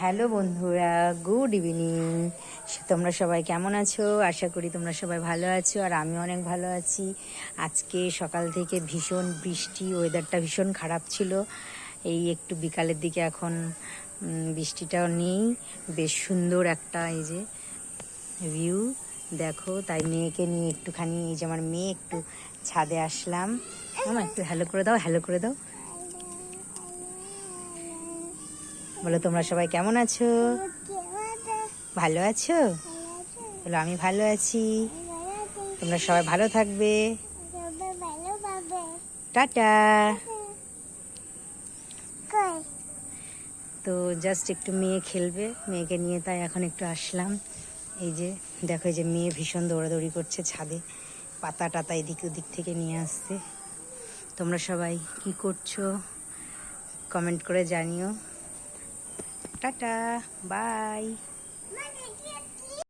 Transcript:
Hello বন্ধুরা, good evening. তোমরা সবাই কেমন আছো? আশা করি তোমরা সবাই ভালো আছো, আর আমি অনেক ভালো আছি। আজকে সকাল থেকে ভীষণ বৃষ্টি, ওয়েদারটা ভীষণ খারাপ ছিল। এই একটু বিকালের দিকে এখন বৃষ্টিটাও নেই। বেশ সুন্দর একটা এই যে ভিউ দেখো। তাই মেয়েকে নিয়ে একটুখানি, এই যে আমার মেয়ে, একটু ছাদে আসলাম। আমার একটু হ্যালো করে দাও, হ্যালো করে দাও। বলো তোমরা সবাই কেমন আছো? ভালো আছো? বলো আমি ভালো আছি। তোমরা সবাই ভালো থাকবে। টাটা। তো জাস্ট একটু মেয়ে খেলবে, মেয়েকে নিয়ে তাই এখন একটু আসলাম। এই যে দেখো, এই যে মেয়ে ভীষণ দৌড়াদৌড়ি করছে ছাদে, পাতা টাতা এদিক ওদিক থেকে নিয়ে আসছে। তোমরা সবাই কি করছো কমেন্ট করে জানিও। Tata, by.